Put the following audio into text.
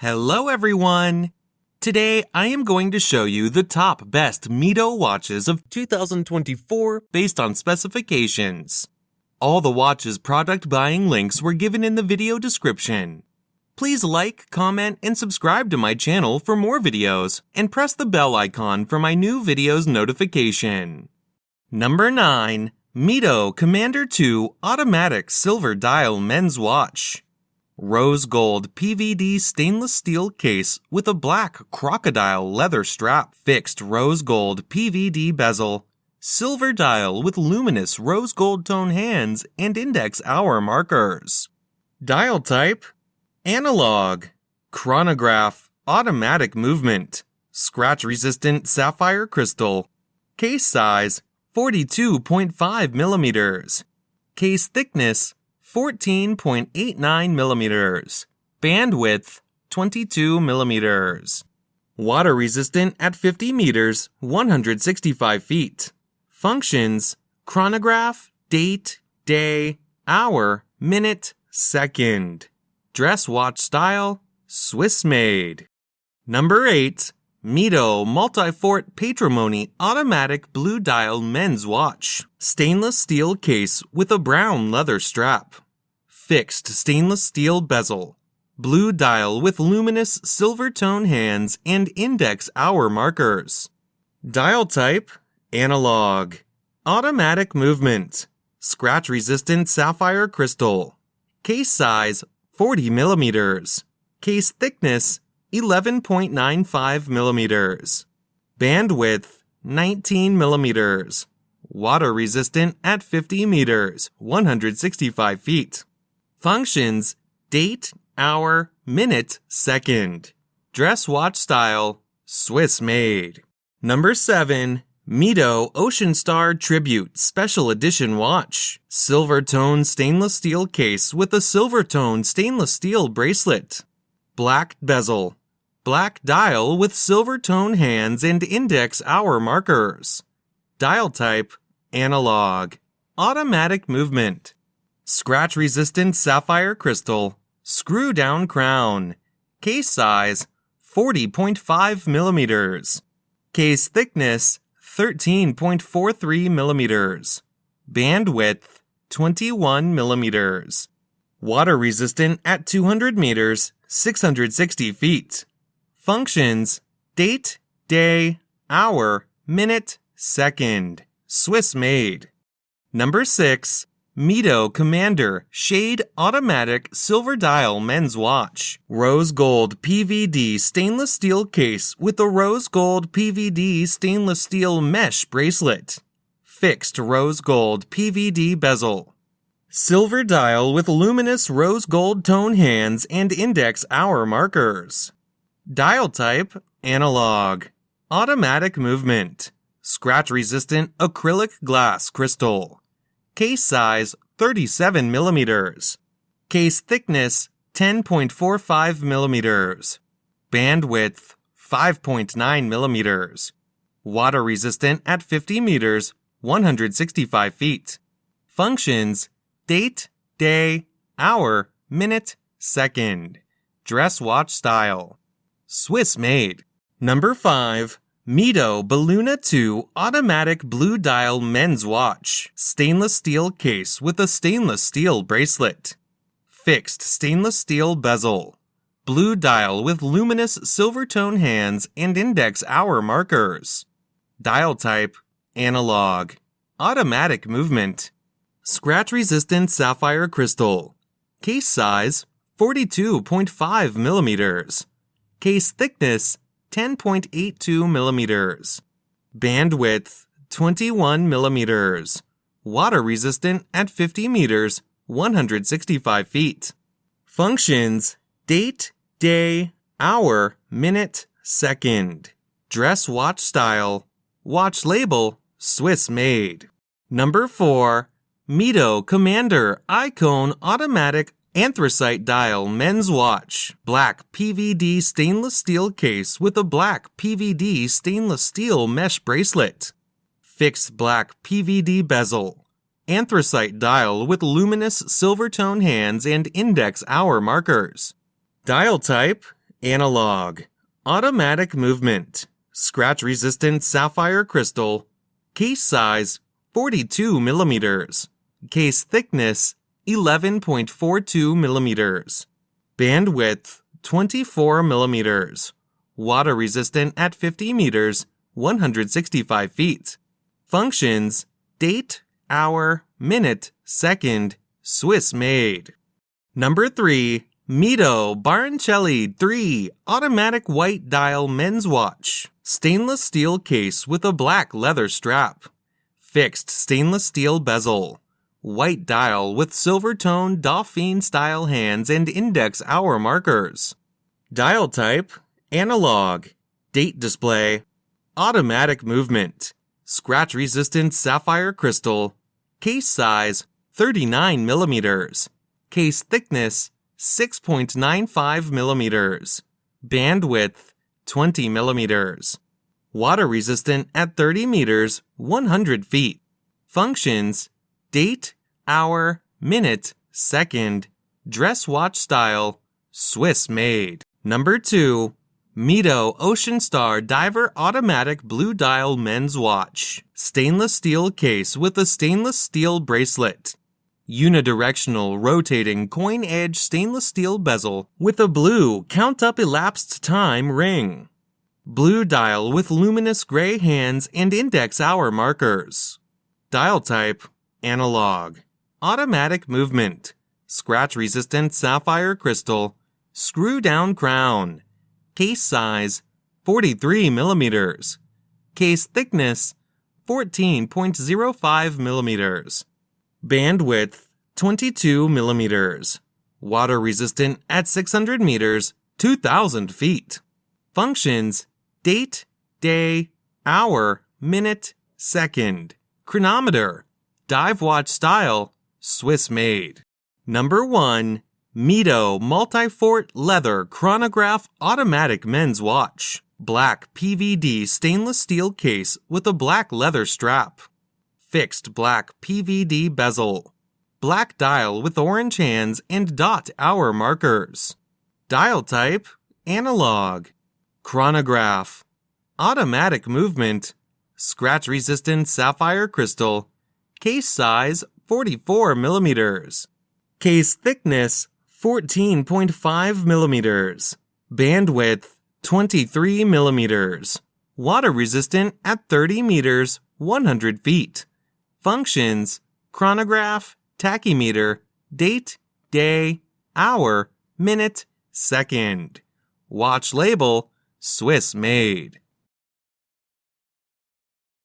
Hello everyone! Today I am going to show you the top best Mido watches of 2024 based on specifications. All the watches product buying links were given in the video description. Please like, comment, and subscribe to my channel for more videos, and press the bell icon for my new videos notification. Number 9. Mido Commander 2 Automatic Silver Dial Men's Watch. Rose gold PVD stainless steel case with a black crocodile leather strap, fixed rose gold PVD bezel, silver dial with luminous rose gold tone hands and index hour markers. Dial type: analog. Chronograph, automatic movement. Scratch resistant sapphire crystal. Case size: 42.5 millimeters. Case thickness: 14.89 millimeters. Bandwidth: 22 millimeters. Water resistant at 50 meters, 165 feet. Functions: chronograph, date, day, hour, minute, second. Dress watch style: Swiss made. Number 8. Mido Multifort Patrimony Automatic Blue Dial Men's Watch. Stainless steel case with a brown leather strap. Fixed stainless steel bezel. Blue dial with luminous silver tone hands and index hour markers. Dial type: analog. Automatic movement. Scratch resistant sapphire crystal. Case size: 40 millimeters. Case thickness: 11.95 millimeters. Bandwidth: 19 millimeters. Water resistant at 50 meters, 165 feet. Functions: date, hour, minute, second. Dress watch style: Swiss made. Number 7. Mido Ocean Star Tribute Special Edition Watch. Silver tone stainless steel case with a silver tone stainless steel bracelet. Black bezel. Black dial with silver tone hands and index hour markers. Dial type: analog. Automatic movement. Scratch resistant sapphire crystal. Screw down crown. Case size: 40.5 millimeters. Case thickness: 13.43 millimeters. Bandwidth: 21 millimeters. Water resistant at 200 meters, 660 feet. Functions: date, day, hour, minute, second. Swiss made. Number 6. Mido Commander Shade Automatic Silver Dial Men's Watch. Rose gold PVD stainless steel case with a rose gold PVD stainless steel mesh bracelet. Fixed rose gold PVD bezel. Silver dial with luminous rose gold tone hands and index hour markers. Dial type: analog. Automatic movement. Scratch resistant acrylic glass crystal. Case size: 37 millimeters. Case thickness: 10.45 millimeters. Bandwidth: 5.9 millimeters. Water resistant at 50 meters, 165 feet. Functions: date, day, hour, minute, second. Dress watch style: Swiss made. Number 5. Mido Ballona 2 Automatic Blue Dial Men's Watch. Stainless steel case with a stainless steel bracelet. Fixed stainless steel bezel. Blue dial with luminous silver tone hands and index hour markers. Dial type: analog. Automatic movement. Scratch resistant sapphire crystal. Case size: 42.5 millimeters. Case thickness: 10.82 millimeters. Bandwidth: 21 millimeters. Water resistant at 50 meters, 165 feet. Functions: date, day, hour, minute, second. Dress watch style: watch label: Swiss made. Number 4. Mido Commander Icone Automatic Anthracite Dial Men's Watch. Black PVD stainless steel case with a black PVD stainless steel mesh bracelet. Fixed black PVD bezel. Anthracite dial with luminous silver tone hands and index hour markers. Dial type: Analog. Automatic movement. Scratch-resistant sapphire crystal. Case size 42 millimeters. Case thickness 11.42 millimeters. Bandwidth 24 millimeters. Water resistant at 50 meters, 165 feet. Functions: date, hour, minute, second, Swiss made. Number 3. Mido Baroncelli 3 Automatic White Dial Men's Watch. Stainless steel case with a black leather strap. Fixed stainless steel bezel. White dial with silver-toned Dauphine-style hands and index hour markers. Dial type: analog. Date display: automatic movement. Scratch-resistant sapphire crystal. Case size 39 millimeters. Case thickness 6.95 millimeters. Bandwidth 20 millimeters. Water resistant at 30 meters, 100 feet. Functions: date, hour, minute, second, dress watch style, Swiss made. Number 2. Mido Ocean Star Diver Automatic Blue Dial Men's Watch. Stainless steel case with a stainless steel bracelet. Unidirectional rotating coin edge stainless steel bezel with a blue count up elapsed time ring. Blue dial with luminous gray hands and index hour markers. Dial type: analog. Automatic movement. Scratch-resistant sapphire crystal. Screw-down crown. Case size 43 millimeters. Case thickness 14.05 millimeters. Bandwidth 22 millimeters. Water resistant at 600 meters, 2,000 feet. Functions: date, day, hour, minute, second. Chronometer. Dive watch style, Swiss made. Number 1. Mido Multifort Leather Chronograph Automatic Men's Watch. Black PVD stainless steel case with a black leather strap. Fixed black PVD bezel. Black dial with orange hands and dot hour markers. Dial type: analog. Chronograph. Automatic movement. Scratch-resistant sapphire crystal. Case size 44 millimeters. Case thickness 14.5 millimeters. Bandwidth 23 millimeters. Water resistant at 30 meters, 100 feet. Functions: chronograph, tachymeter, date, day, hour, minute, second. Watch label: Swiss made.